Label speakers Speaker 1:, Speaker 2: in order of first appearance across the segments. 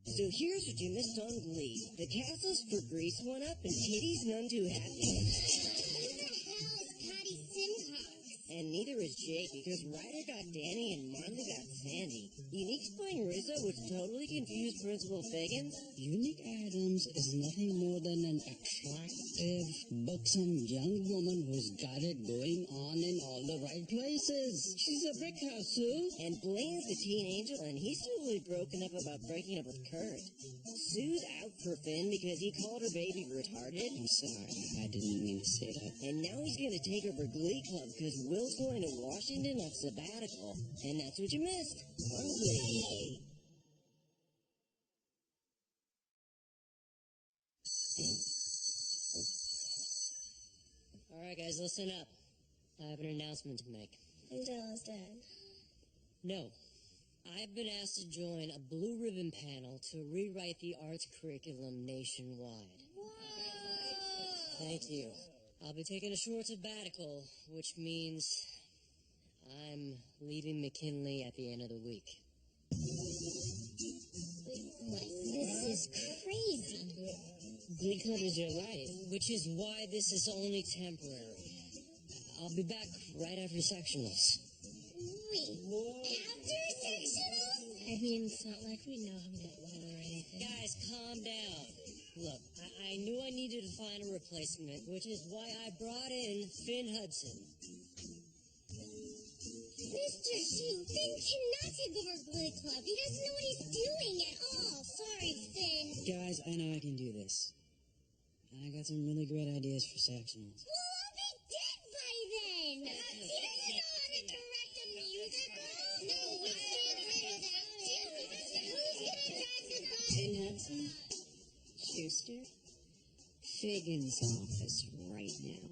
Speaker 1: So here's what you missed on Glee. The castles for Grease went up and titties none too happy.
Speaker 2: Who the hell is Patty Simcox?
Speaker 1: And neither is Jake, because Ryder got Danny and Marley got Sandy. Unique's playing Rizzo, which totally confused Principal Figgins.
Speaker 3: Unique Adams is nothing more than an attractive, buxom young woman who's got it going on in all the right places. She's a brick house, Sue.
Speaker 1: And Blaine's the teen angel, and he's totally broken up about breaking up with Kurt. Sue's out for Finn because he called her baby retarded.
Speaker 3: I'm sorry, I didn't mean to say that.
Speaker 1: And now he's going to take over Glee Club because Will's going to Washington on sabbatical. And that's what you missed on Glee. Alright guys, listen up. I have an announcement to make.
Speaker 2: Until dead.
Speaker 1: No. I've been asked to join a blue ribbon panel to rewrite the arts curriculum nationwide.
Speaker 2: Whoa!
Speaker 1: Thank you. I'll be taking a short sabbatical, which means I'm leaving McKinley at the end of the week.
Speaker 2: What? This is crazy.
Speaker 1: Glee Club is your life, which is why this is only temporary. I'll be back right after sectionals.
Speaker 2: Wait, after sectionals?
Speaker 4: I mean, it's not like we know him that well or anything.
Speaker 1: Guys, calm down. Look, I knew I needed to find a replacement, which is why I brought in Finn Hudson.
Speaker 2: Mr. Shue, Finn cannot take over Glee Club. He doesn't know what he's doing at all. Sorry, Finn.
Speaker 3: Guys, I know I can do this. And I got some really great ideas for sectionals.
Speaker 2: Well, I'll be dead by then. He doesn't know how to direct a musical. No, we can't live without him. Who's going to drive the bus?
Speaker 3: Finn Hudson? Schuster? Figgins' office right now.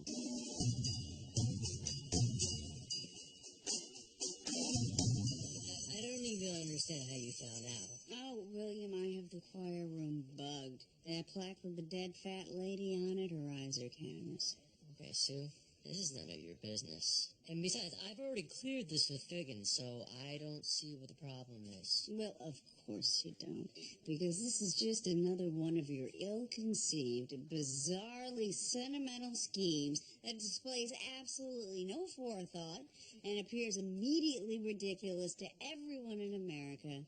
Speaker 1: I don't even understand how you found out.
Speaker 3: Oh, William, I have the choir room bugged. That plaque with the dead fat lady on it, her eyes are cameras.
Speaker 1: Okay, Sue, this is none of your business. And besides, I've already cleared this with Figgins, so I don't see what the problem is.
Speaker 3: Well, of course you don't, because this is just another one of your ill-conceived, bizarrely sentimental schemes that displays absolutely no forethought and appears immediately ridiculous to everyone in America,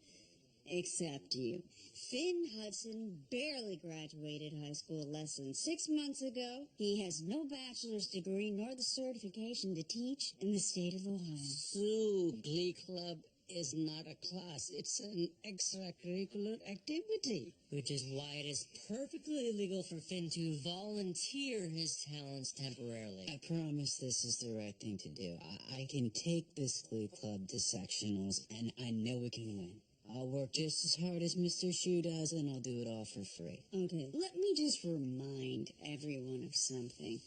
Speaker 3: except you. Finn Hudson barely graduated high school less than 6 months ago. He has no bachelor's degree nor the certification to teach in the state of Ohio. Sue, Glee Club is not a class. It's an extracurricular activity.
Speaker 1: Which is why it is perfectly illegal for Finn to volunteer his talents temporarily.
Speaker 3: I promise this is the right thing to do. I can take this Glee Club to sectionals, and I know we can win. I'll work just as hard as Mr. Shue does, and I'll do it all for free. Okay, let me just remind everyone of something.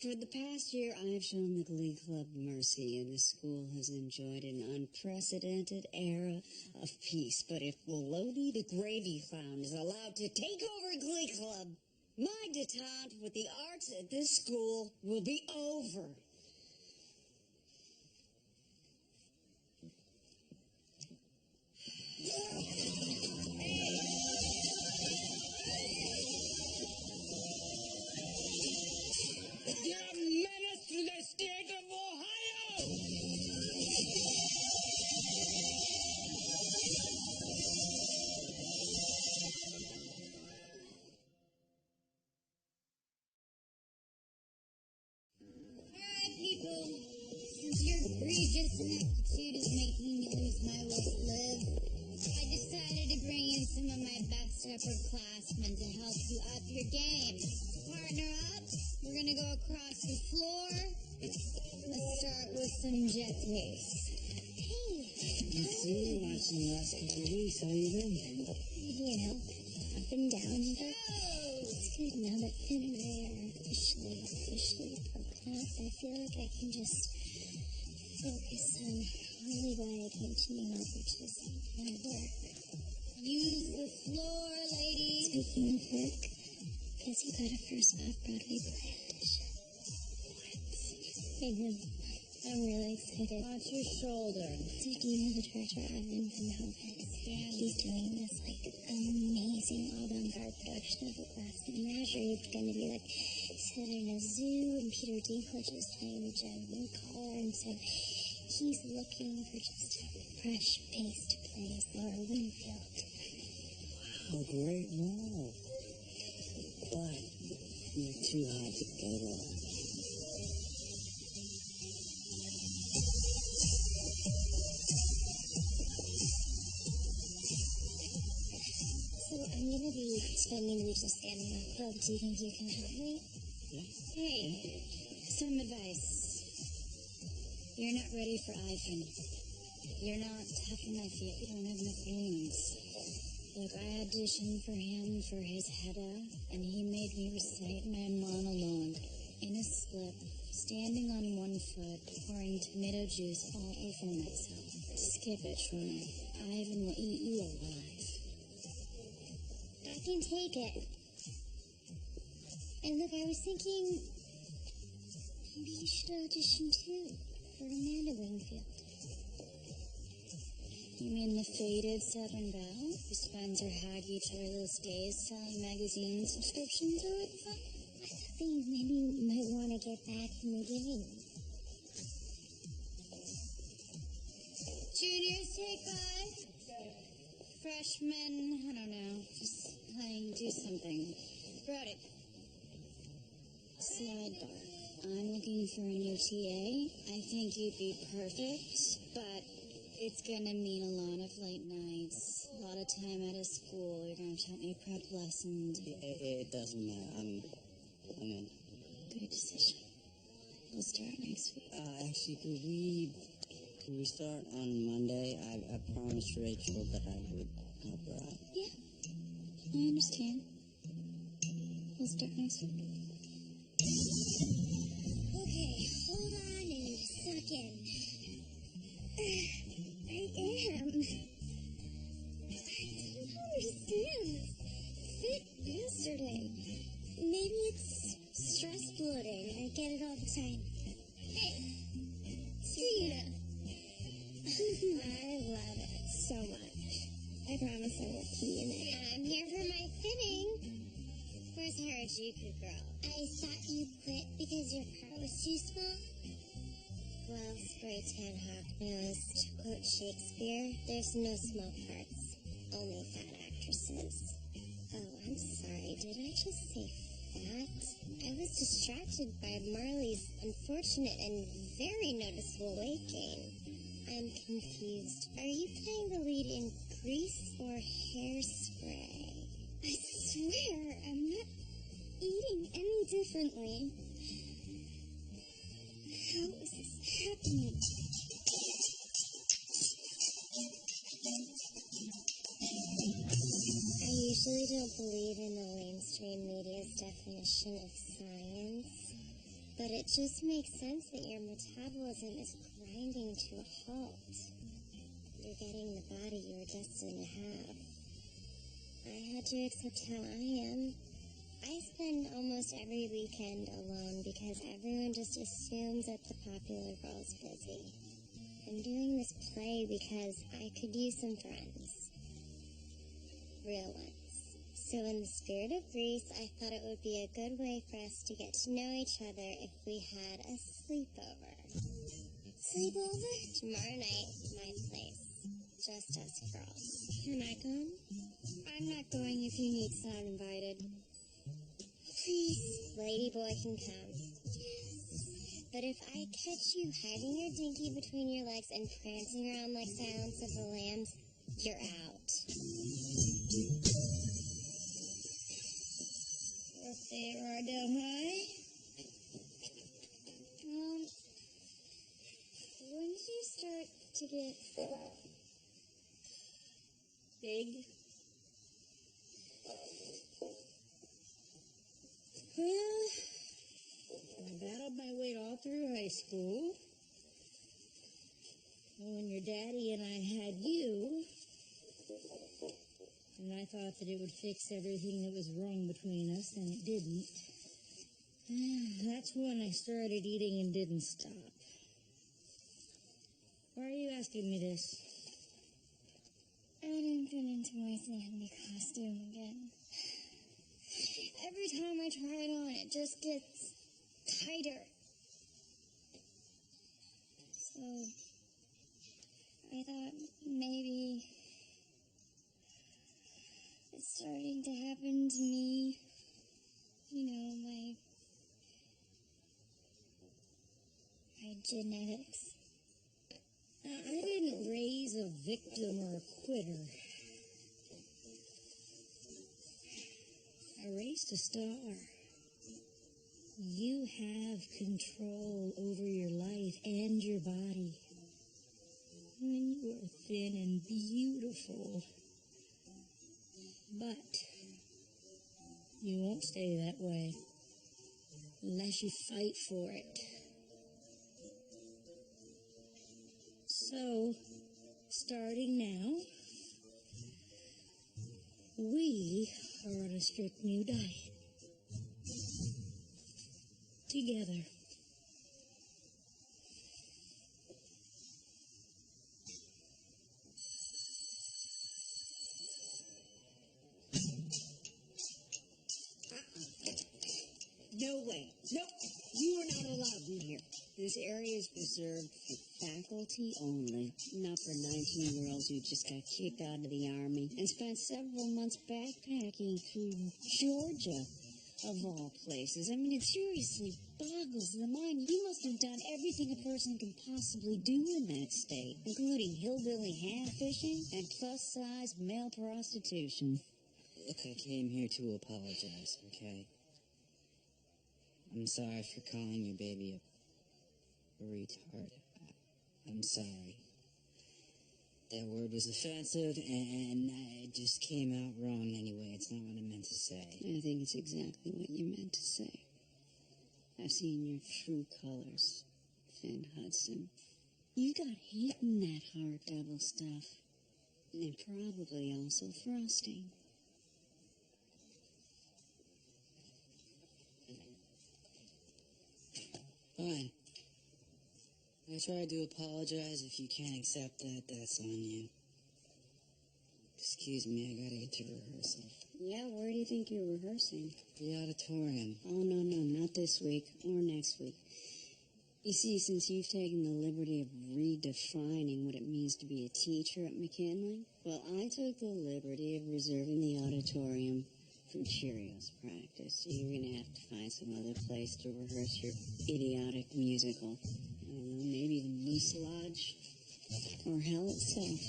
Speaker 3: For the past year, I have shown the Glee Club mercy, and the school has enjoyed an unprecedented era of peace. But if Lodi the Gravy Clown is allowed to take over Glee Club, my detente with the arts at this school will be over.
Speaker 1: You're a menace to the state of Ohio!
Speaker 2: Alright, people. Since your egregious ineptitude is making me lose my will to live, I decided to bring in some of my best upperclassmen to help you up your game. Partner up. We're gonna go across the floor. Let's start with some jetés. Hey.
Speaker 3: I've seen you watching the last couple of weeks. How you been?
Speaker 2: You know, up and down, but it's good now that Finn and I are officially broken up. I feel like I can just focus on really why I came to New York, which is my work. Use the floor, ladies. Speaking of work, guess you got a first off-Broadway play audition. What? I know. I'm really excited.
Speaker 4: Watch your shoulder.
Speaker 2: So do you know the director of Infant Hovis? He's doing this, like, amazing version of the glass menagerie. It's going to be like set in a zoo, and Peter Dinklage is playing the general caller, and so he's looking for just a fresh face to play as Laura Winfield.
Speaker 1: Wow, great role. But you're too hot to get on.
Speaker 2: So I'm going to be spending the week just standing on club. Do you think you can help me?
Speaker 3: Hey, some advice. You're not ready for Ivan. You're not tough enough yet. You don't have enough wounds. Look, I auditioned for him for his Hedda, and he made me recite my monologue in a slip, standing on one foot, pouring tomato juice all over myself. Skip it, Troy. Ivan will eat you alive.
Speaker 2: I can take it. And look, I was thinking maybe you should audition too for Amanda Wingfield.
Speaker 3: You mean the faded Southern Belle who spends her haggy, joyless days selling magazine subscriptions all the time?
Speaker 2: I thought maybe you might want to get back in the game.
Speaker 3: Juniors, take 5. Freshmen, I don't know. Just, honey, do something. Brody. Sidebar. I'm looking for a new TA. I think you'd be perfect, but it's gonna mean a lot of late nights, a lot of time out of school. You're gonna have to prep lessons.
Speaker 1: It doesn't matter. I'm in.
Speaker 3: Good decision. We'll start next week.
Speaker 1: Actually, could we start on Monday? I promised Rachel that I would help her out.
Speaker 3: Yeah, I understand. We'll start next week.
Speaker 2: Okay, hold on and suck in. I am. I don't understand this fit yesterday. Maybe it's stress bloating. I get it all the time. Hey, Tina. I love it so much. I promise I won't pee in it. I'm here for my fitting.
Speaker 3: Where's Harajuku, girl?
Speaker 2: I thought you quit because your part was too small.
Speaker 3: Well, spray tan hawk nose. To quote Shakespeare, there's no small parts, only fat actresses. Oh, I'm sorry. Did I just say fat? I was distracted by Marley's unfortunate and very noticeable weight gain. I'm confused. Are you playing the lead in Grease or Hairspray?
Speaker 2: I swear, I'm not eating any differently. How is this happening?
Speaker 3: I usually don't believe in the mainstream media's definition of science, but it just makes sense that your metabolism is grinding to a halt. You're getting the body you were destined to have. I had to accept how I am. I spend almost every weekend alone because everyone just assumes that the popular girl's busy. I'm doing this play because I could use some friends. Real ones. So in the spirit of Greece, I thought it would be a good way for us to get to know each other if we had a sleepover.
Speaker 2: Sleepover?
Speaker 3: Tomorrow night, my place. Just us girls.
Speaker 2: Can I come?
Speaker 3: I'm not going if you need not invited.
Speaker 2: Please.
Speaker 3: Ladyboy can come. But if I catch you hiding your dinky between your legs and prancing around like Silence of the Lambs, you're out.
Speaker 2: Birthday at Rydell High?
Speaker 3: When did you start to get big?
Speaker 4: Well, I battled my way all through high school. And when your daddy and I had you, and I thought that it would fix everything that was wrong between us, and it didn't. That's when I started eating and didn't stop. Why are you asking me this?
Speaker 2: I didn't fit into my Sandy costume again. every time I try it on, it just gets tighter. So, I thought maybe it's starting to happen to me. You know, my genetics.
Speaker 4: I didn't raise a victim or a quitter. I raised a star. You have control over your life and your body. When you are thin and beautiful. But you won't stay that way unless you fight for it. So, starting now, we are on a strict new diet. Together.
Speaker 3: No way. Nope. You are not allowed in here. This area is reserved for faculty only, not for 19-year-olds who just got kicked out of the Army and spent several months backpacking through Georgia, of all places. I mean, it seriously boggles the mind. You must have done everything a person can possibly do in that state, including hillbilly ham fishing and plus-size male prostitution.
Speaker 5: Look, I came here to apologize, okay? I'm sorry for calling your baby a retard. I'm sorry. That word was offensive, and it just came out wrong anyway. It's not what I meant to say.
Speaker 3: I think it's exactly what you meant to say. I've seen your true colors, Finn Hudson. You got hate in that heart devil stuff. And probably also frosting.
Speaker 5: Fine. I tried to apologize. If you can't accept that, that's on you. Excuse me, I gotta get to rehearsal.
Speaker 3: Yeah, where do you think you're rehearsing?
Speaker 5: The auditorium.
Speaker 3: Oh, no, not this week or next week. You see, since you've taken the liberty of redefining what it means to be a teacher at McKinley, well, I took the liberty of reserving the auditorium for Cheerios practice. You're gonna have to find some other place to rehearse your idiotic musical. I don't know, maybe the Moose Lodge or hell itself.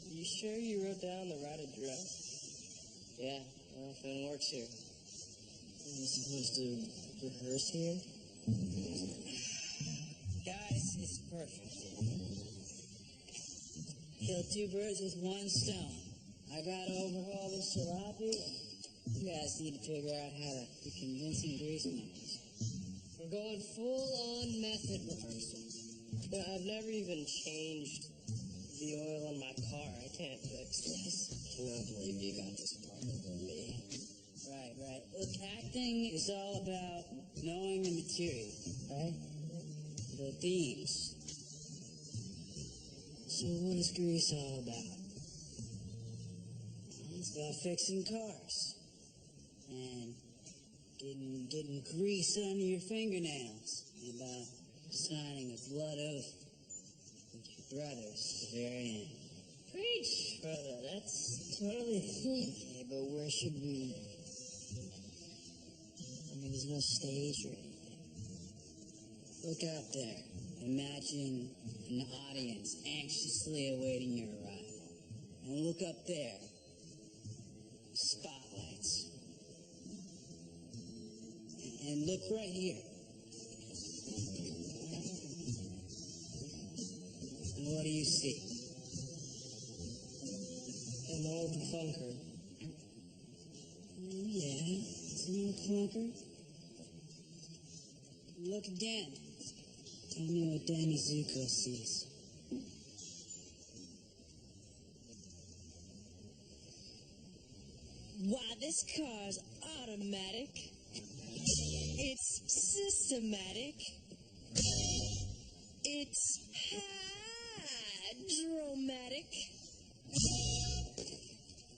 Speaker 5: You sure you wrote down the right address? Yeah, well, Finn works here. Are you supposed to rehearse here? Guys, it's perfect. Kill two birds with one stone. I gotta overhaul this jalopy. You guys need to figure out how to be convincing grease mountains. We're going full-on method rehearsal. I've never even changed the oil in my car. I can't fix this. I cannot believe you got this part over me. Right. Look, acting is all about knowing the material, right? The themes. So what is Grease all about? Well, it's about fixing cars. And getting grease under your fingernails. And about signing a blood oath with your brothers at the very end. Preach, brother. That's totally the thing. Okay, but where should we... I mean, there's no stage or anything. Look out there. Imagine an audience anxiously awaiting your arrival. And look up there. Spotlights. And look right here. And what do you see? An old clunker. Oh, yeah, it's an old clunker. Look again. Tell me what Danny Zuko sees. Why, this car's automatic. It's systematic. It's hydromatic.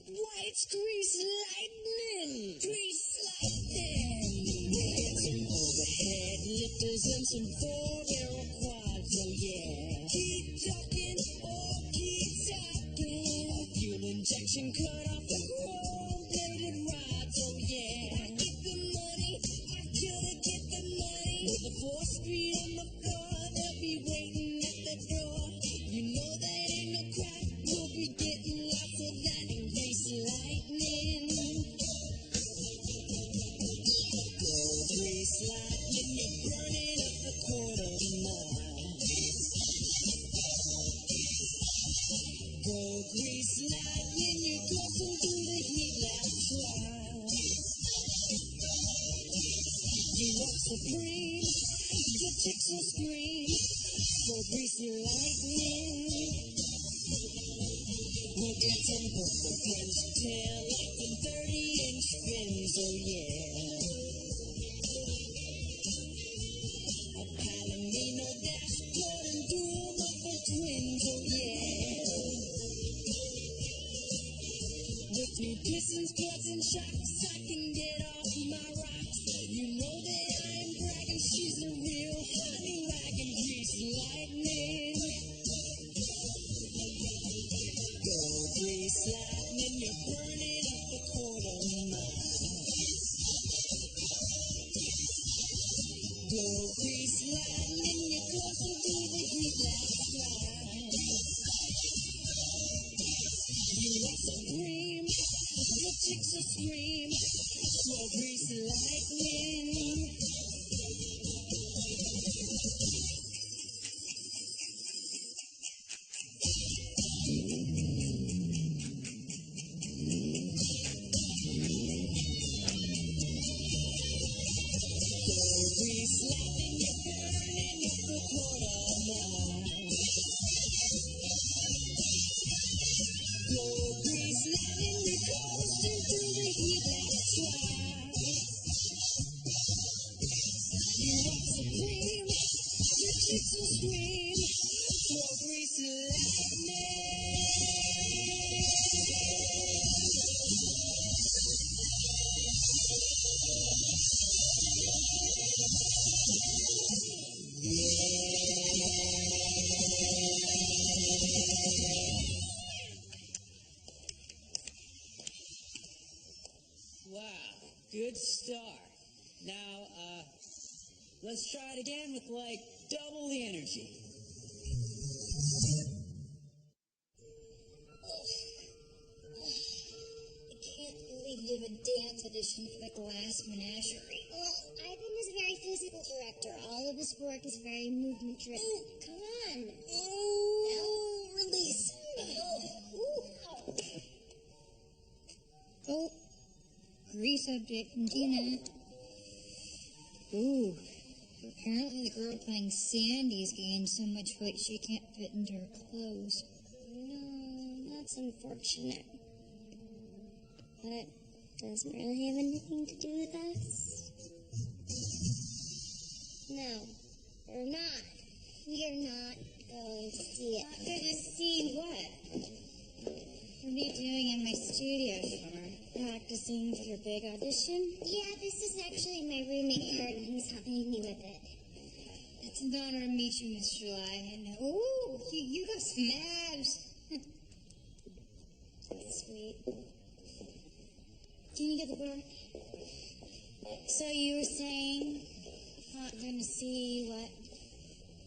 Speaker 5: Why, it's grease lightning. Grease lightning. Get some overhead lifters and some four-barrel quads, oh yeah. Keep talking, oh, keep talking. A fuel injection cut off the chrome-bladed rods, oh yeah. I get the money, I gotta get the money. With the 4-speed on the floor, they'll be waiting at the door. You know that ain't no crap, we'll be getting lots of that in grease lightning. Go grease lightning, you're burning up the quarter mile. Go grease lightning, you're coursing through the heat last trial. You walk supreme, the chicks will scream. Go greasy lightning. We'll get some purple French tail lights and 30-inch fins, oh yeah. A Palomino dashboard and dual muffler twins, oh yeah. With new pistons, plugs, and shocks, I can get off my rocks. You know that I ain't bragging, she's a real honey wagon, grease lightning. Go grease lightning, you're burning up the quarter mile. Go grease lightning, you're coursing through the heat last night. You want some cream, the chicks will scream. Go grease lightning. Grease lightning, you're burning up the quarter mile. Go grease lightning, you're coasting through the heat last trial. You want supreme, the chicks will scream. Go grease lightning. Wow, good start. Now, let's try it again with like double the energy.
Speaker 2: I can't believe you have a dance audition for the Glass Menagerie. Well, Ivan is a very physical director. All of his work is very movement driven. Come on. Oh, release. Oh, grease update from Tina. Ooh, apparently the girl playing Sandy's gained so much weight she can't fit into her clothes. No, that's unfortunate. But doesn't really have anything to do with us. No, we're not. We are not going to see it. Not going to see what? What are you doing in my studio, Summer? Practicing for your big audition? Yeah, this is actually my roommate, Kurt, and he's helping me with it. It's an honor to meet you, Mr. Lyon. Ooh, you got some abs. Sweet. Can you get the bar? So you were saying, not going to see what?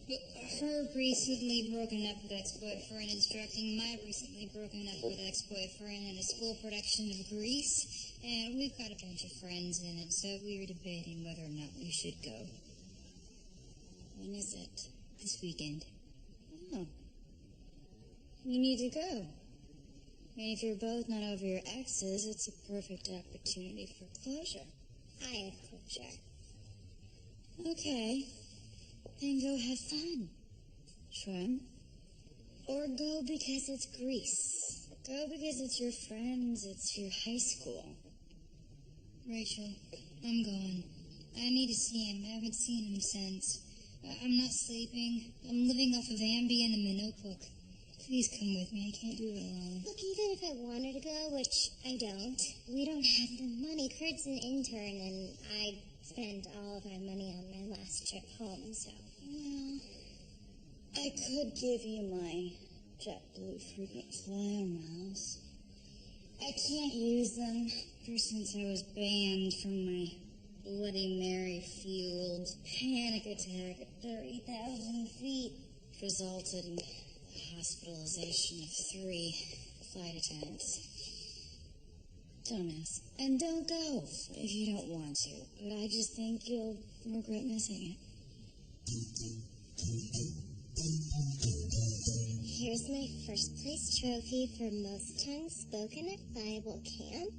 Speaker 2: Her recently broken up with ex-boyfriend instructing my recently broken up with ex-boyfriend in a school production of Grease, and we've got a bunch of friends in it, so we were debating whether or not we should go. When is it? This weekend. Oh. You need to go. I mean, if you're both not over your exes, it's a perfect opportunity for closure. I have closure. Okay. Then go have fun. Trim. Or go because it's Grease. Go because it's your friends, it's your high school. Rachel, I'm going. I need to see him. I haven't seen him since. I'm not sleeping. I'm living off of Ambien and my notebook. Please come with me. I can't do it alone.
Speaker 6: Look, even if I wanted to go, which I don't, we don't have the money. Kurt's an intern, and I spent all of my money on my last trip home, so...
Speaker 3: Well, I could give you my JetBlue frequent flyer miles. I can't use them ever since I was banned from my Bloody Mary-fueled panic attack at 30,000 feet. Resulted in hospitalization of 3 flight attendants. Don't ask. And don't go if you don't want to. But I just think you'll regret missing it.
Speaker 6: Here's my first place trophy for most tongues spoken at Bible camp.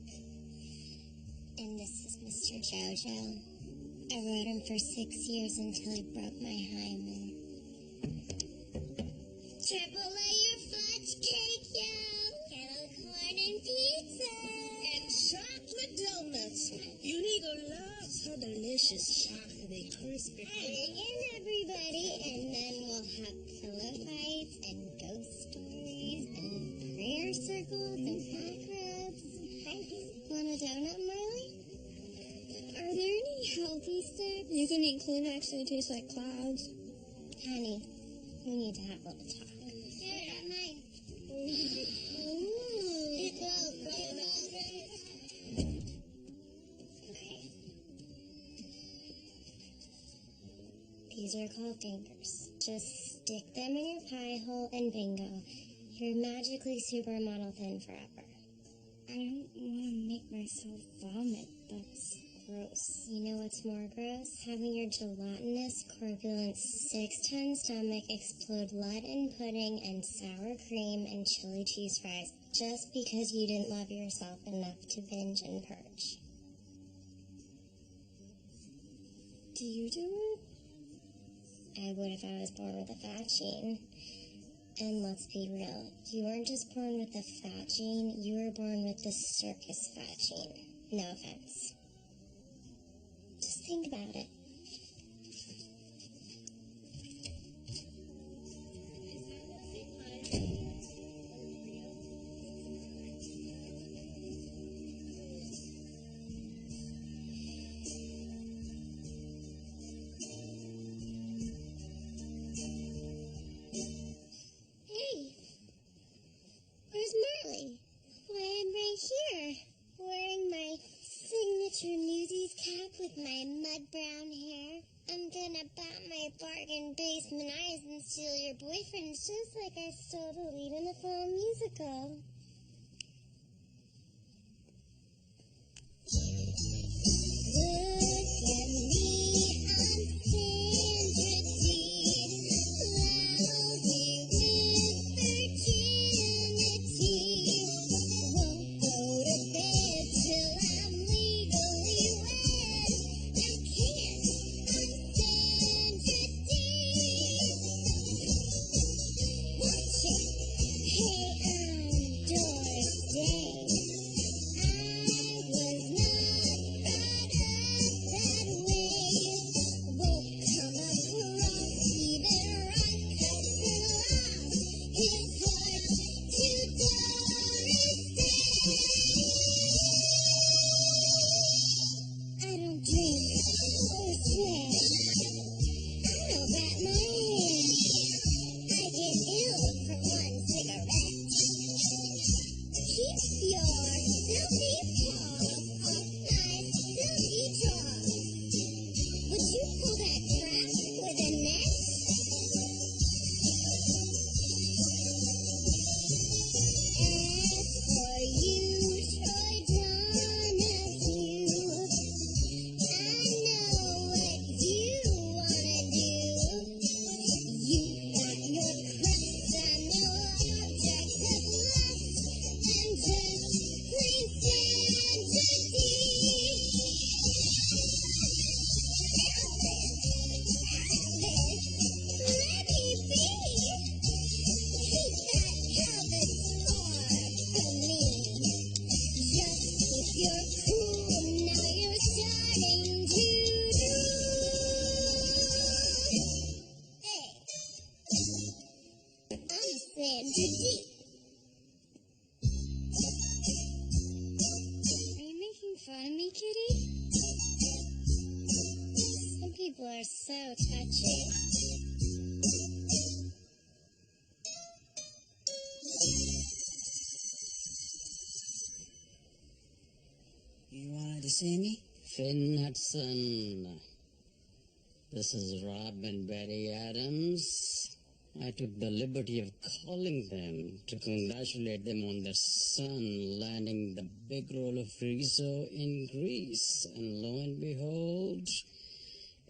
Speaker 6: And this is Mr. Jojo. I rode him for 6 years until he broke my hymen. Triple layer fudge cake, yo! Kettle corn and pizza!
Speaker 1: And chocolate donuts. Unigo loves her delicious chocolate crispy.
Speaker 6: Bring in everybody, and then we'll have pillow fights and ghost stories and prayer circles and back rubs. Want a donut, Marley? Are there any healthy sticks?
Speaker 2: You can eat Kleenex and it tastes like clouds.
Speaker 6: Honey, we need to have a little talk. Here, not mine. Okay. These are called fingers. Just stick them in your pie hole and bingo. You're magically supermodel thin forever.
Speaker 2: I don't want to make myself vomit. That's gross.
Speaker 6: You know what's more gross? Having your gelatinous, corpulent, 6-ton stomach explode blood and pudding and sour cream and chili cheese fries just because you didn't love yourself enough to binge and purge.
Speaker 2: Do you do it?
Speaker 6: I would if I was born with a fat gene. And let's be real, you weren't just born with the fat gene, you were born with the circus fat gene. No offense. Just think about it. Hey, where's Marley? Why, I'm right here, wearing my signature Newsies cap with my mud brown hair. I'm gonna bat my bargain basement eyes and steal your boyfriend just like I stole the lead in the fall musical. Look at me, I'm Sandra Dee, lousy with virginity. Won't go to bed till I'm legally wed. I can't, I'm Sandra Dee. Watch it, hey, I'm Doris Day. I was not brought up that way. Won't come across even right 'cause he lost his heart to Doris Day. I don't drink or sweat. I know that my head. I get ill for one cigarette. Keep your filthy paws off my silky jaws. Would you pull that crap with a net? As for you, Troy Donahue, I know what you wanna do. You got your crush on no object of lust and just plain tragedy. Let me be. Keep that pelvis far from me. Just if you're cool, now you're
Speaker 2: So touching.
Speaker 5: You wanted to see me?
Speaker 3: Finn Hudson. This is Rob and Betty Adams. I took the liberty of calling them to congratulate them on their son landing the big role of Rizzo in Greece. And lo and behold,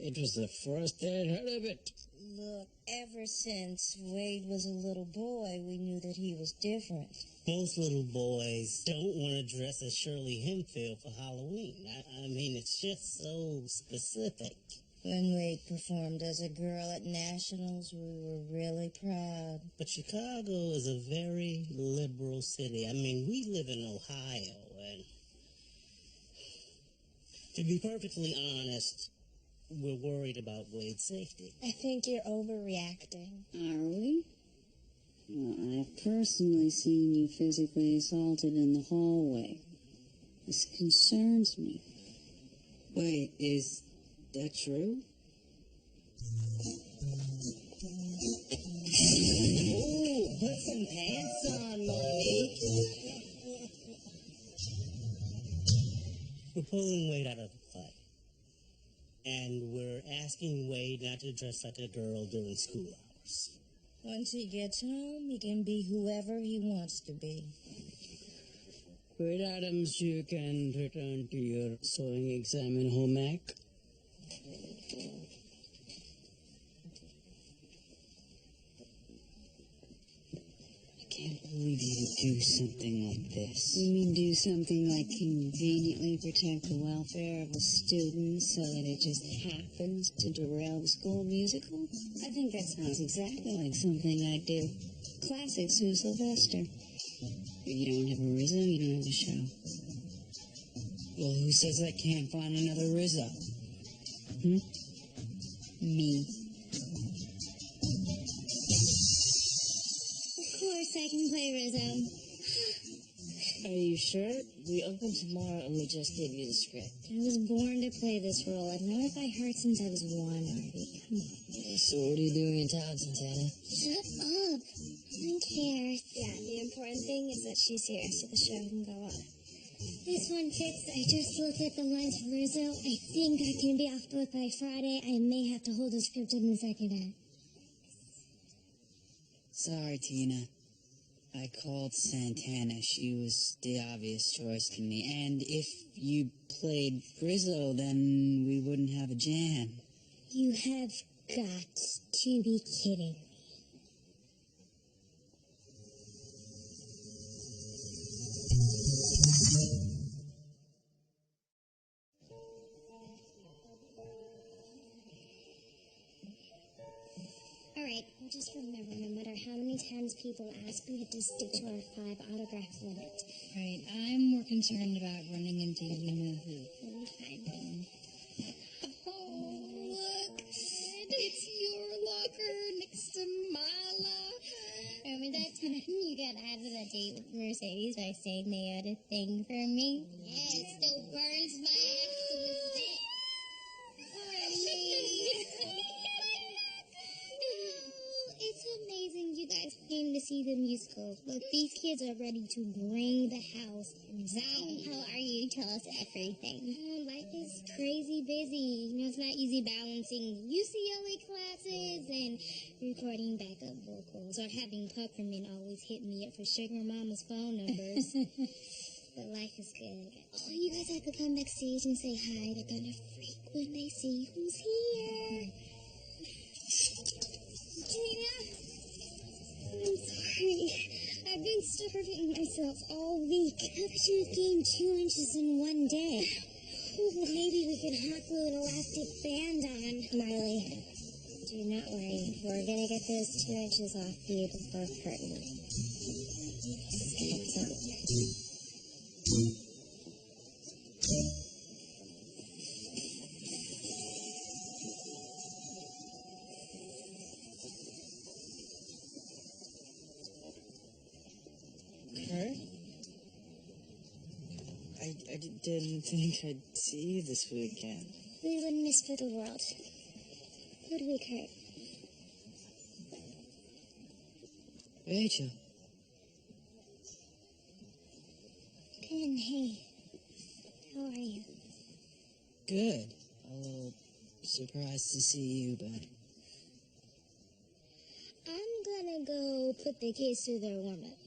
Speaker 3: it was the first they'd heard of it.
Speaker 1: Look, ever since Wade was a little boy, we knew that he was different.
Speaker 7: Most little boys don't want to dress as Shirley Hemphill for Halloween. I mean, it's just so specific.
Speaker 1: When Wade performed as a girl at Nationals, we were really proud.
Speaker 7: But Chicago is a very liberal city. I mean, we live in Ohio, and to be perfectly honest, we're worried about Wade's safety.
Speaker 2: I think you're overreacting.
Speaker 3: Are we? Well, I've personally seen you physically assaulted in the hallway. This concerns me.
Speaker 5: Wait, is that true?
Speaker 1: Ooh, put some pants on, Monique.
Speaker 7: We're pulling Wade out of the fight. And we're asking Wade not to dress like a girl during school hours.
Speaker 1: Once he gets home, he can be whoever he wants to be.
Speaker 3: Wade Adams, you can return to your sewing exam in home ec.
Speaker 5: I can't believe you would do something like this.
Speaker 3: You mean do something like conveniently protect the welfare of the students so that it just happens to derail the school musical? I think that sounds exactly like something I'd do. Classic Sue Sylvester. If you don't have a Rizzo, you don't have a show.
Speaker 5: Well, who says I can't find another Rizzo?
Speaker 3: Me.
Speaker 2: Of course I can play Rizzo.
Speaker 1: Are you sure? We open tomorrow and we just gave you the script.
Speaker 2: I was born to play this role. I've known it by heart since I was 1, Artie. Come on.
Speaker 1: So what are you doing in town, Santana?
Speaker 2: Shut up. Who cares? Yeah, the important thing is that she's here so the show can go on. This one fits. I just looked at the lines for Rizzo. I think I can be off book by Friday. I may have to hold the script in the second act.
Speaker 5: Sorry, Tina. I called Santana. She was the obvious choice to me. And if you played Rizzo, then we wouldn't have a jam.
Speaker 2: You have got to be kidding. Alright, just remember, no matter how many times people ask, we have to stick to our 5 autograph limit.
Speaker 4: Right, I'm more concerned about running into you-know-who.
Speaker 2: We'll be fine.
Speaker 3: Oh, look. It's your locker next to my locker.
Speaker 2: Remember that time you got out of that date with Mercedes by saying they had a thing for me? Yeah, it still burns my ass to this day. It's amazing you guys came to see the musical. Look, these kids are ready to bring the house down. How are you? Tell us everything. Life is crazy busy. You know, it's not easy balancing UCLA classes and recording backup vocals or having Peppermint always hit me up for Sugar Mama's phone numbers. But life is good. Oh, you guys have to come backstage and say hi. They're gonna freak when they see who's here. Tina, I'm sorry. I've been starving myself all week. How could you have gained 2 inches in one day? Ooh, maybe we could hack an elastic band on. Marley, do not worry. We're gonna get those 2 inches off you before curtain. Heads up.
Speaker 5: Kurt? I didn't think I'd see you this weekend.
Speaker 2: We wouldn't miss for the world. Ludwig hurt?
Speaker 5: Rachel.
Speaker 2: Ben, hey. How are you?
Speaker 5: Good. A little surprised to see you, but...
Speaker 2: I'm gonna go put the kids through their warm-up.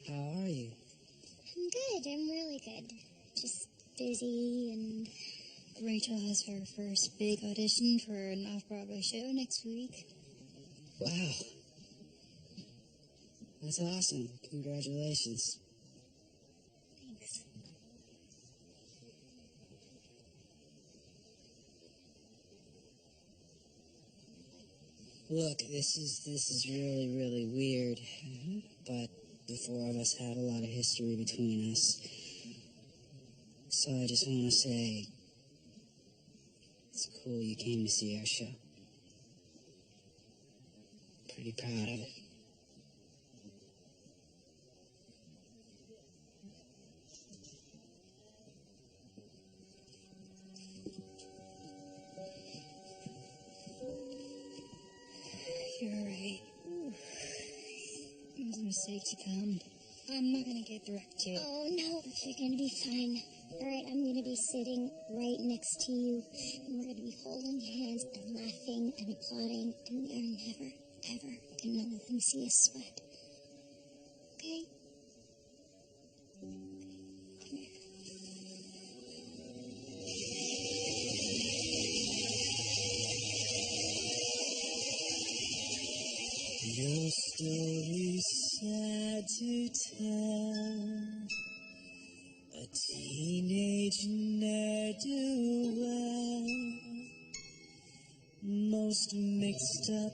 Speaker 5: How are you?
Speaker 2: I'm good. I'm really good. Just busy, and Rachel has her first big audition for an off-Broadway show next week.
Speaker 5: Wow. That's awesome. Congratulations.
Speaker 2: Thanks.
Speaker 5: Look, this is really, really weird. But the four of us have a lot of history between us. So I just want to say, it's cool you came to see our show. Pretty proud of it.
Speaker 2: You're right. It was a mistake to come. I'm not gonna get direct to it. Oh, no, you're gonna be fine. Alright, I'm gonna be sitting right next to you, and we're gonna be holding hands and laughing and applauding, and we are never, ever gonna let them see us sweat. Okay? Come here.
Speaker 5: Your story's sad to tell. A teenage ne'er-do-well, most mixed up,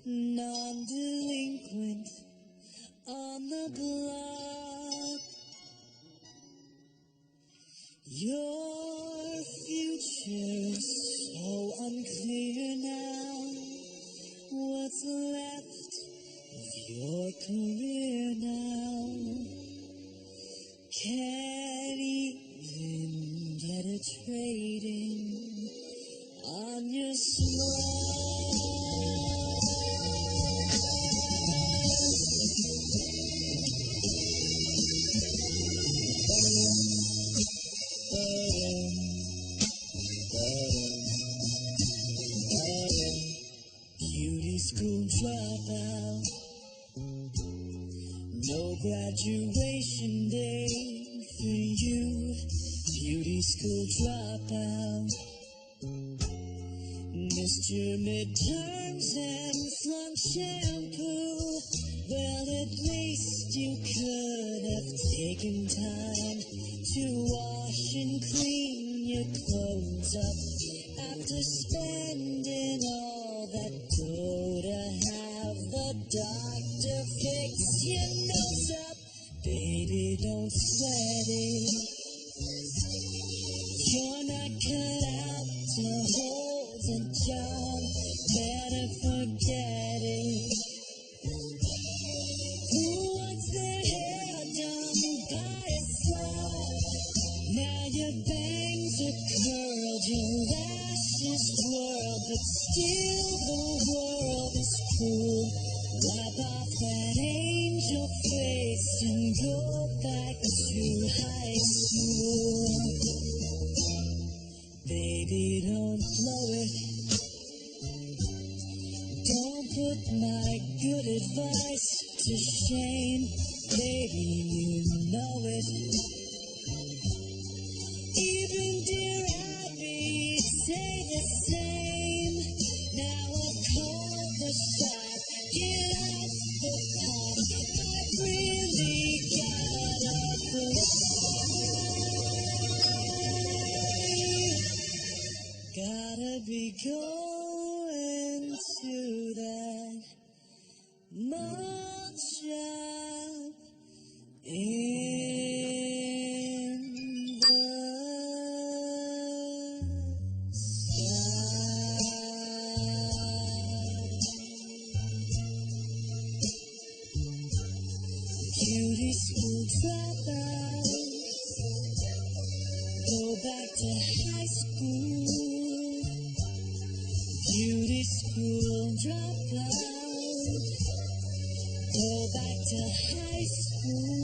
Speaker 5: non-delinquent on the block. Your future's so unclear now. What's left of your career now? Can't even get a trade-in on your beauty school dropout. No graduation day for you, beauty school dropout. Missed your midterms and flunk shampoo. Well, at least you could have taken time to wash and clean your clothes up after spending all that dough to have the doctor fix your nose up. Baby, don't sweat it. You're not cut out to hold a job. Better forget it. Who wants their hair done by a slob? Now your bangs are curled, your lashes twirled, but still the world is cruel. Wipe off that angel face and go back to high school. Baby, don't blow it. Don't put my good advice to shame. Baby, you know it. Even dear Abby'd say the same. Now I've called the shot. Get off the pot. I've really gotta fly. Gotta be going to that mall shop in the sky. Beauty school dropout. Go back to high school, beauty school dropout. Go back to high school.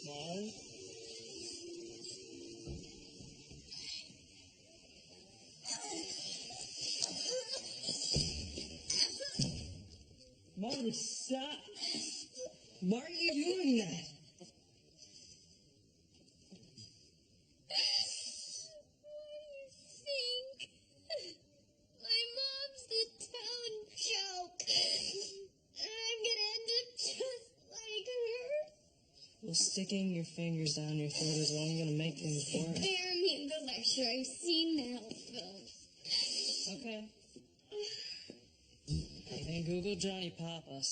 Speaker 5: Mom? Mom, stop. Why are you doing that?
Speaker 2: What do you think? My mom's the town joke. I'm gonna end up just like her.
Speaker 5: Well, sticking your fingers down your throat is only going to make things worse.
Speaker 2: Spare me the lecture. I've seen that old film.
Speaker 5: Okay. Then Google Johnny Papas.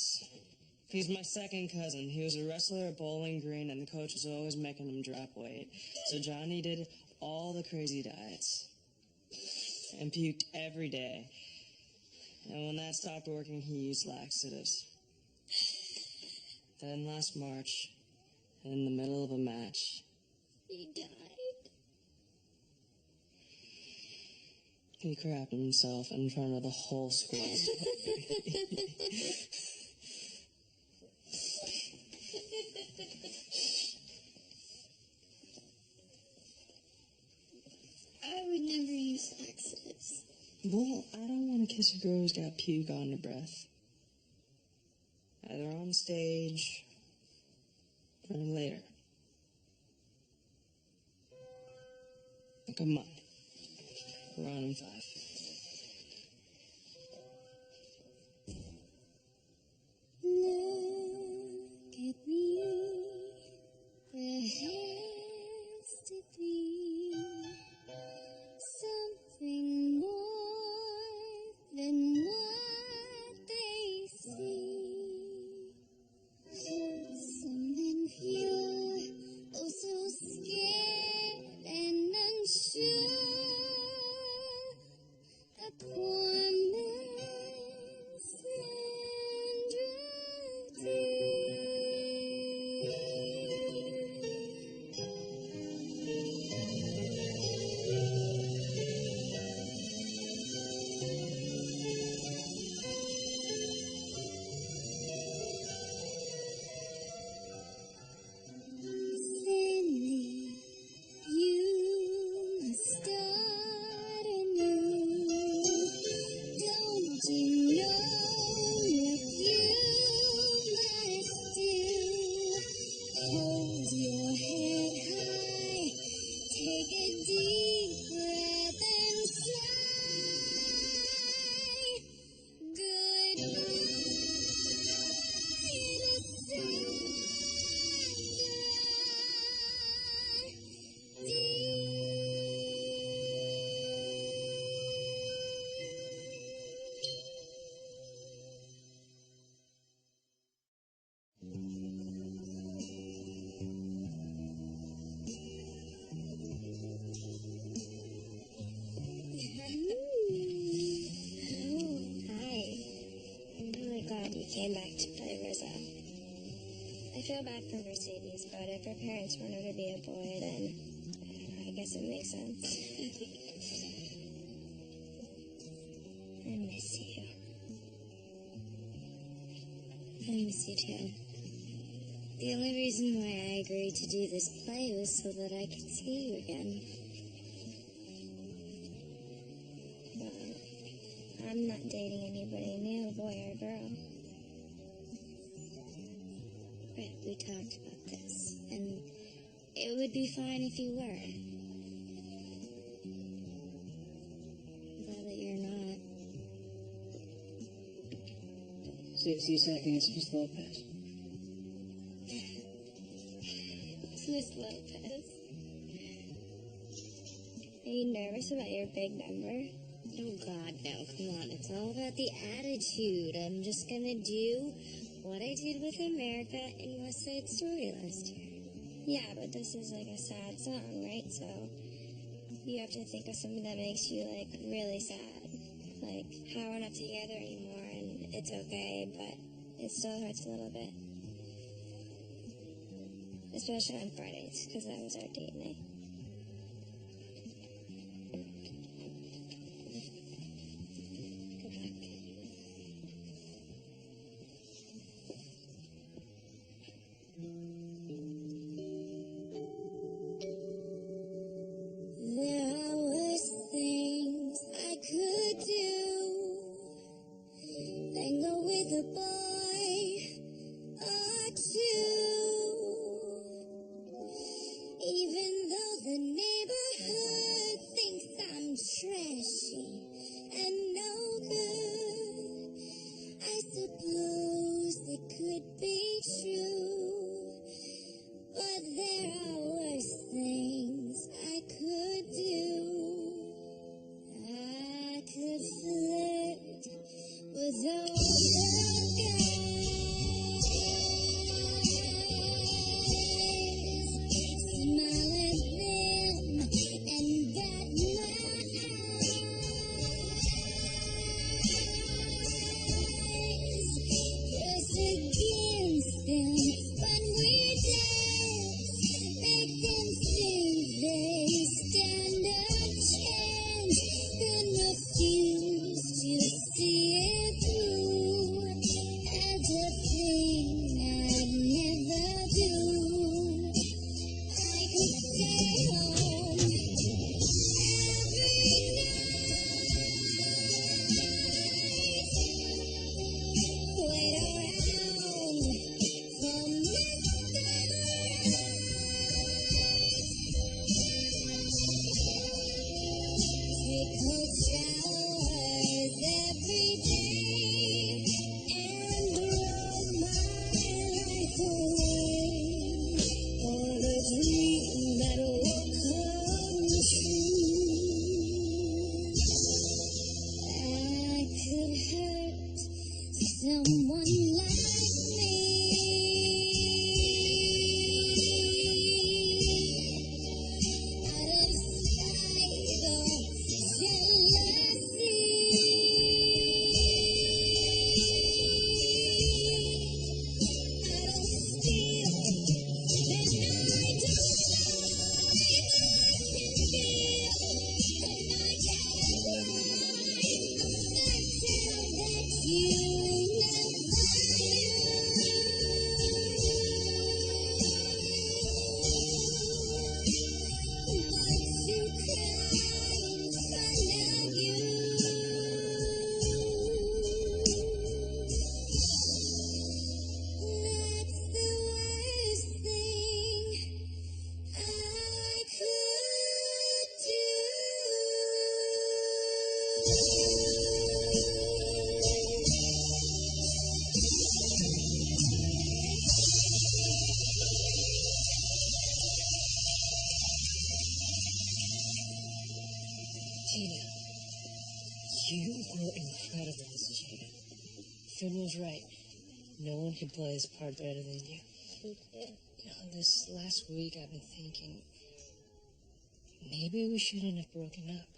Speaker 5: He's my second cousin. He was a wrestler at Bowling Green, and the coach was always making him drop weight. So Johnny did all the crazy diets and puked every day. And when that stopped working, he used laxatives. Then last March, in the middle of a match,
Speaker 2: He died.
Speaker 5: he crapped himself in front of the whole school.
Speaker 2: I would never use laxatives.
Speaker 5: Well, I don't want to kiss a girl who's got puke on her breath. Either on stage or later. Come on. We're on in 5.
Speaker 2: Look at me. There has to be something more than what they see. Something pure, oh so scared and unsure. A poor man's Stanley, you must start anew. Don't you know what you must do? Hold your head high, take a deep breath and sigh. Goodbye to Sandra. Hi. I'm really glad you came back to play Rizzo. I feel bad for Mercedes, but if her parents want her to be a boy, then I guess it makes sense. I miss you. I miss you too. The only reason why I agreed to do this play was so that I could see you again. Well, I'm not dating anybody new, boy or girl. Right, we talked about this, and it would be fine if you were. Glad that you're not.
Speaker 5: 60 seconds, Miss Lopez.
Speaker 2: Miss Lopez. Are you nervous about your big number?
Speaker 3: Oh, God, no. Come on. It's all about the attitude. I'm just gonna do what I did with America in West Side Story last year.
Speaker 2: Yeah, but this is like a sad song, right? So you have to think of something that makes you, like, really sad. Like, how we're not together anymore, and it's okay, but it still hurts a little bit. Especially on Fridays, because that was our date night. Go back. There are worse things I could do than go with a boy or two. Even though the neighborhood thinks I'm trashy and no good, I suppose it could be true. But there are worse things I could do. I could flirt with older guys, smile at them and bat my eyes, press against them when we dance, make them think they stand a chance, then refuse to see it through as a thing I'd never do. I could stay home every night, wait around for Mr. Take cold showers every day and throw my life away for the dream that will come true. I could hurt someone like me. Out of spite or jealousy, I don't steal, and I don't lie. I can feel, and I can't cry. Until that you
Speaker 5: Tina, you were incredible as Jada. Finn was right. No one can play this part better than you.
Speaker 2: Thank you.
Speaker 5: You know, this last week I've been thinking, maybe we shouldn't have broken up.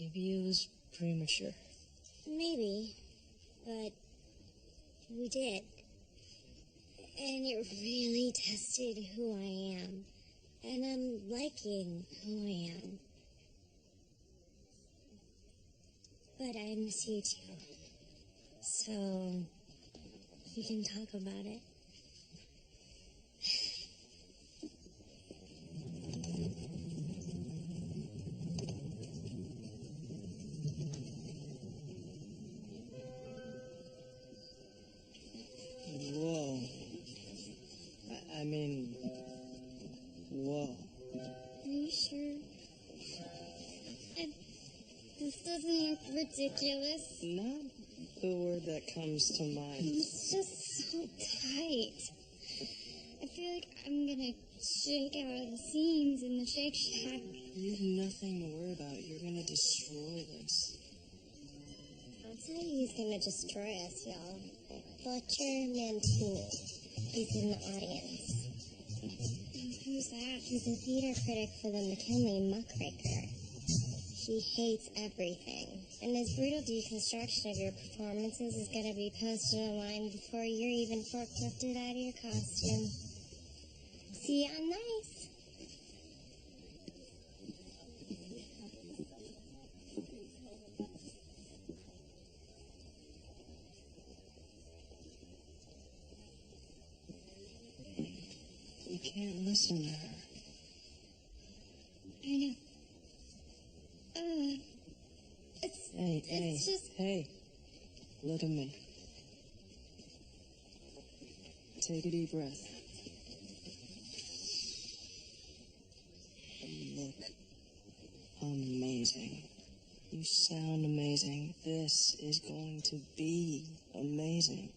Speaker 5: Maybe it was premature.
Speaker 2: Maybe, but we did. And it really tested who I am. And I'm liking who I am. But I miss you too. So, we can talk about it.
Speaker 5: Whoa. I mean, whoa.
Speaker 2: Are you sure? This doesn't look ridiculous.
Speaker 5: Not the word that comes to mind.
Speaker 2: It's just so tight. I feel like I'm gonna shake out the seams in the Shake Shack.
Speaker 5: You have nothing to worry about. You're gonna destroy this.
Speaker 2: I'll tell you who's gonna destroy us, y'all. Butcher Mantini. He's in the audience. Who's that? He's a theater critic for the McKinley Muckraker. She hates everything. And this brutal deconstruction of your performances is going to be posted online before you're even forklifted out of your costume. See you on Nice.
Speaker 5: You can't listen to her.
Speaker 2: I know. It's just...
Speaker 5: Hey. Look at me. Take a deep breath. You look amazing. You sound amazing. This is going to be amazing.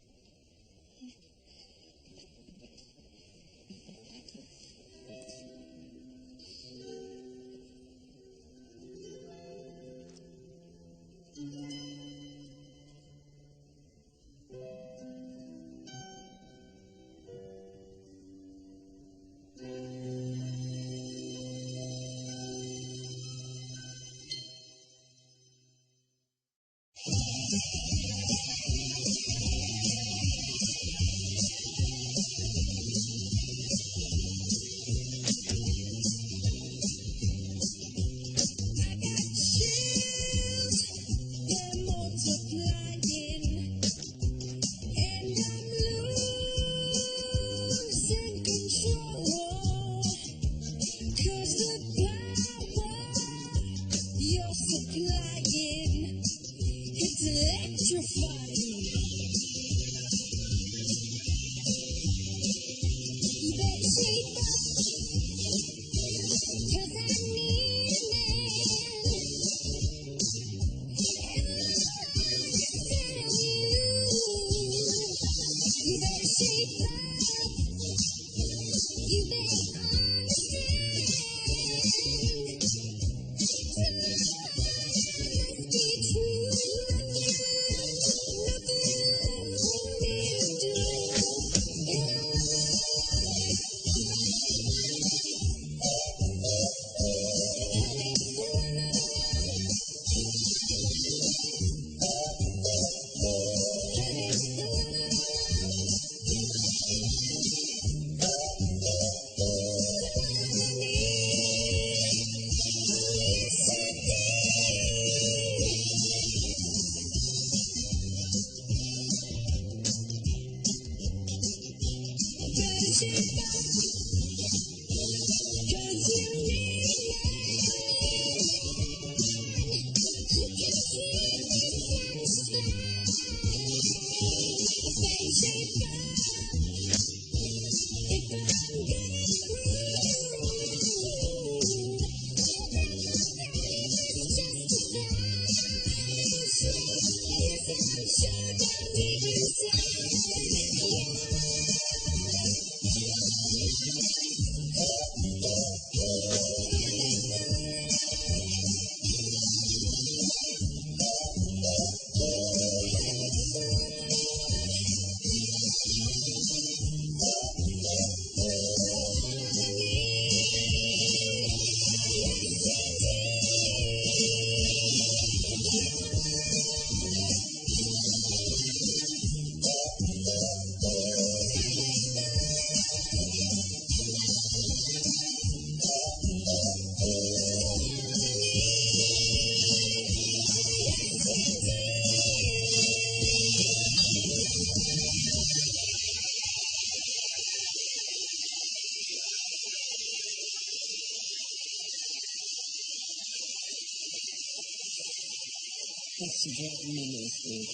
Speaker 5: Thanks for dropping me this week.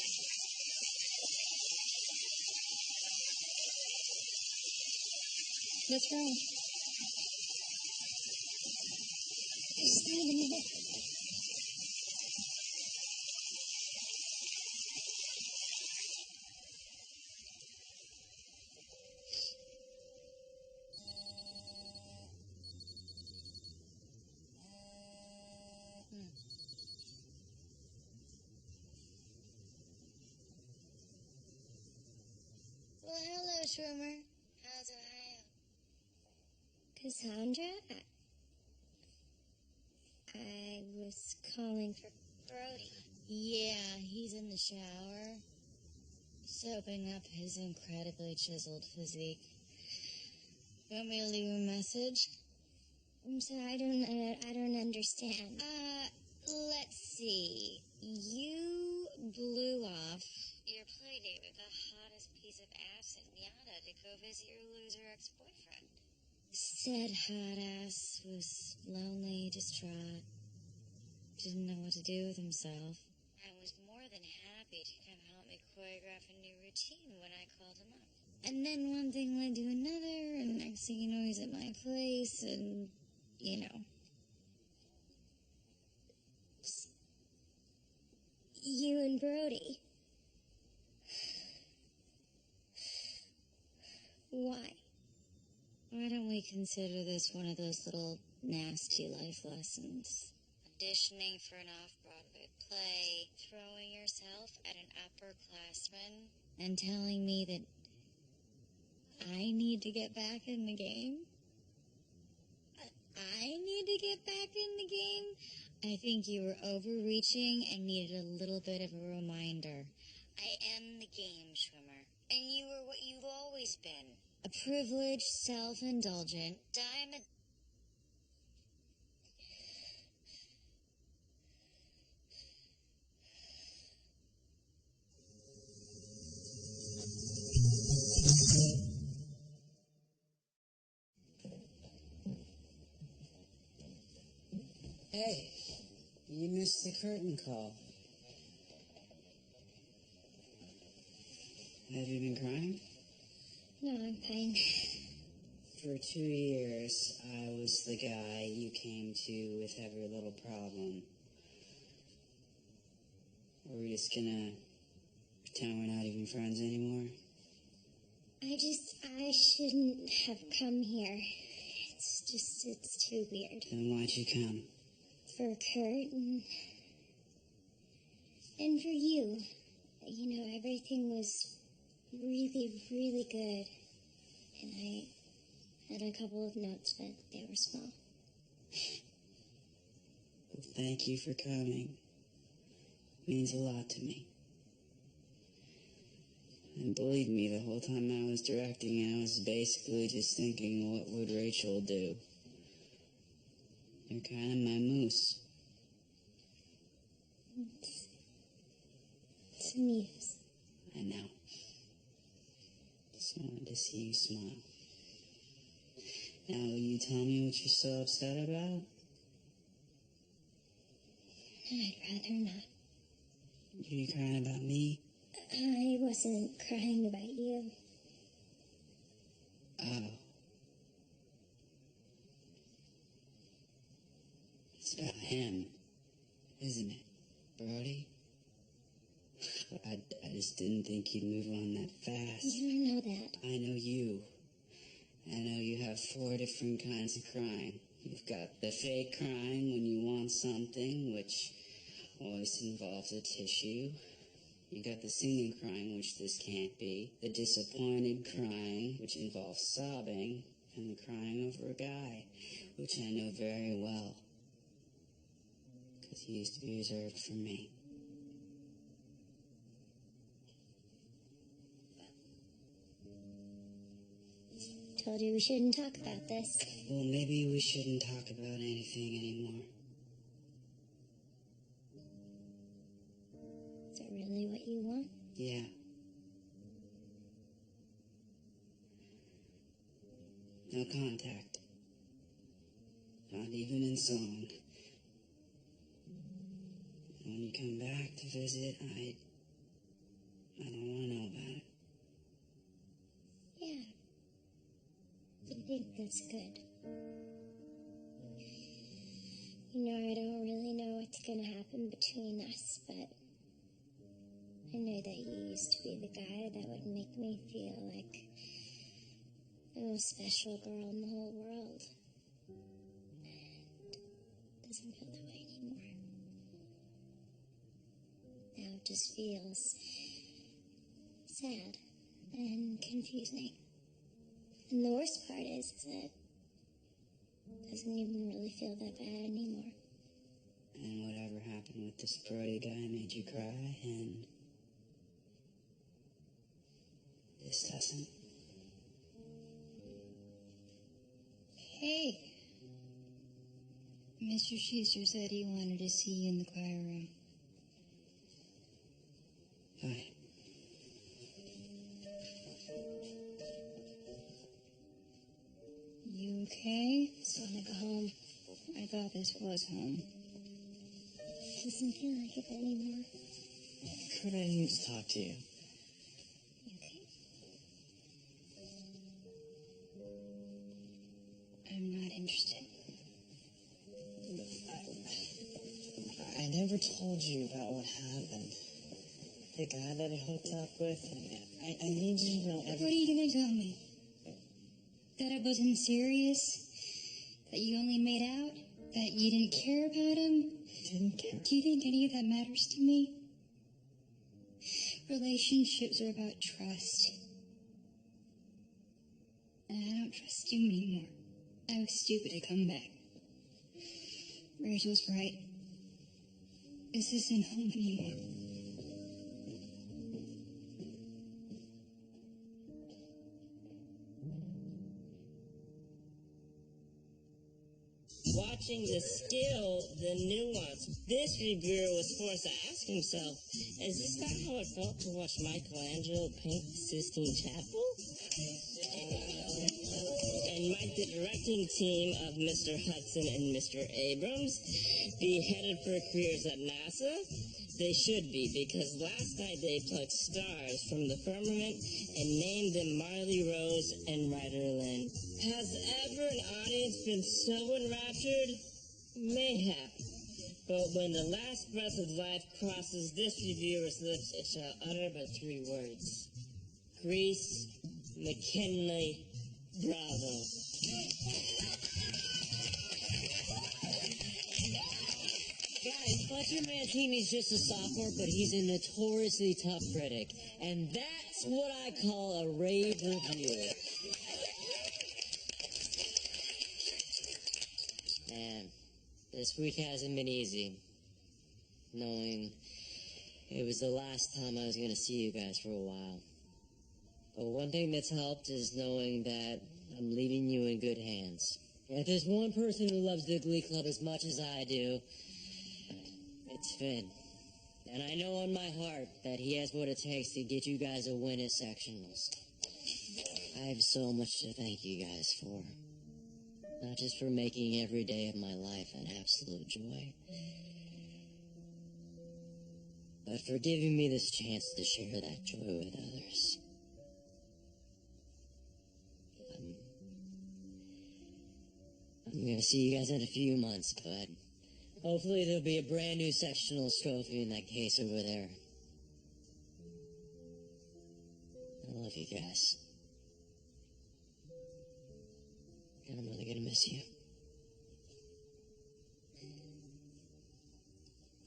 Speaker 2: What's wrong? I just need a minute. Well, hello, Schwimmer. How's Ohio? Cassandra? I was calling for Brody.
Speaker 3: Yeah, he's in the shower, soaping up his incredibly chiseled physique. You want me to leave a message?
Speaker 2: I'm sorry, I don't understand.
Speaker 3: Let's see. You blew off your playdate with the hottest piece of ass in Yada to go visit your loser ex-boyfriend. Said hot ass was lonely, distraught, didn't know what to do with himself. I was more than happy to come help me choreograph a new routine when I called him up. And then one thing led to another, and next thing you know, he's at my place, and, you know.
Speaker 2: You and Brody. Why?
Speaker 3: Why don't we consider this one of those little nasty life lessons? Auditioning for an off-Broadway play, throwing yourself at an upperclassman, and telling me that I need to get back in the game? I need to get back in the game? I think you were overreaching and needed a little bit of a reminder. I am the game swimmer, and you are what you've always been. A privileged, self-indulgent, diamond...
Speaker 5: Hey, you missed the curtain call. Have you been crying?
Speaker 2: No, I'm fine.
Speaker 5: For 2 years, I was the guy you came to with every little problem. Are we just gonna pretend we're not even friends anymore?
Speaker 2: I shouldn't have come here. It's too weird.
Speaker 5: Then why'd you come?
Speaker 2: For Kurt and for you. You know, everything was really, really good. And I had a couple of notes, but they were small.
Speaker 5: Well, thank you for coming. It means a lot to me. And believe me, the whole time I was directing, I was basically just thinking, what would Rachel do? You're kind of my moose.
Speaker 2: It's a muse.
Speaker 5: I know. Just wanted to see you smile. Now, will you tell me what you're so upset about?
Speaker 2: I'd rather not.
Speaker 5: Are you crying about me?
Speaker 2: I wasn't crying about you.
Speaker 5: Oh. It's about him, isn't it, Brody? I just didn't think you'd move on that fast.
Speaker 2: You don't know that.
Speaker 5: I know you. I know you have 4 different kinds of crying. You've got the fake crying when you want something, which always involves a tissue. You got the singing crying, which this can't be. The disappointed crying, which involves sobbing. And the crying over a guy, which I know very well. Because he used to be reserved for me.
Speaker 2: Told you we shouldn't talk about this.
Speaker 5: Well, maybe we shouldn't talk about anything anymore.
Speaker 2: Is that really what you want?
Speaker 5: Yeah. No contact. Not even in song. When you come back to visit, I don't want to know about it.
Speaker 2: Yeah. I think that's good. You know, I don't really know what's gonna happen between us, but I know that you used to be the guy that would make me feel like the most special girl in the whole world. And it doesn't feel that way anymore. Now it just feels sad and confusing. And the worst part is that it doesn't even really feel that bad anymore.
Speaker 3: And whatever happened with this Brody guy made you cry, and this doesn't.
Speaker 2: Hey. Mr. Schuster said he wanted to see you in the choir room.
Speaker 3: Hi.
Speaker 2: You okay? Just want to go home. I thought this was home.
Speaker 6: Doesn't feel like it anymore.
Speaker 5: Kurt, I need to talk to you.
Speaker 2: You okay? I'm not interested.
Speaker 5: I never told you about what happened. The guy that I hooked up with. I need you to know everything.
Speaker 2: What are you gonna tell me? That it wasn't serious? That you only made out? That you didn't care about him?
Speaker 5: Didn't care.
Speaker 2: Do you think any of that matters to me? Relationships are about trust. And I don't trust you anymore. I was stupid to come back. Rachel's right. This isn't home anymore.
Speaker 1: Watching the skill, the nuance, this reviewer was forced to ask himself, is this not how it felt to watch Michelangelo paint the Sistine Chapel? And might the directing team of Mr. Hudson and Mr. Abrams be headed for careers at NASA? They should be, because last night they plucked stars from the firmament and named them Marley Rose and Ryder Lynn. Has ever an audience been so enraptured? Mayhap. But when the last breath of life crosses this reviewer's lips, it shall utter but 3 words. Grease, McKinley, bravo.
Speaker 8: Guys, Fletcher Mantini's just a sophomore, but he's a notoriously tough critic. And that's what I call a rave review. Man, this week hasn't been easy. Knowing it was the last time I was going to see you guys for a while. But one thing that's helped is knowing that I'm leaving you in good hands. If there's one person who loves the Glee Club as much as I do, it's Finn. And I know in my heart that he has what it takes to get you guys a win at sectionals. I have so much to thank you guys for. Not just for making every day of my life an absolute joy, but for giving me this chance to share that joy with others. I'm gonna see you guys in a few months, but hopefully there'll be a brand new sectionals trophy in that case over there. I love you guys. And I'm really gonna miss you.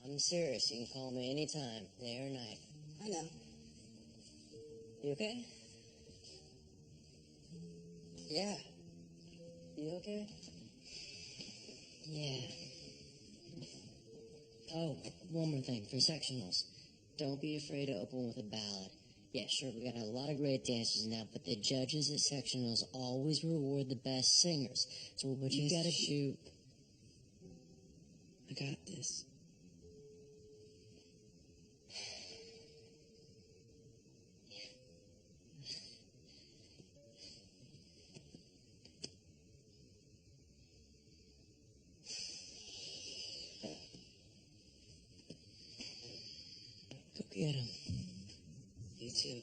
Speaker 8: I'm serious. You can call me anytime, day or night.
Speaker 5: I know.
Speaker 8: You okay?
Speaker 5: Yeah. You okay?
Speaker 8: Yeah. Oh, one more thing. For sectionals, don't be afraid to open with a ballad. Yeah, sure, we got a lot of great dancers now, but the judges at sectionals always reward the best singers. So what you gotta
Speaker 5: shoot. I got this.
Speaker 8: Go get him.
Speaker 5: You too.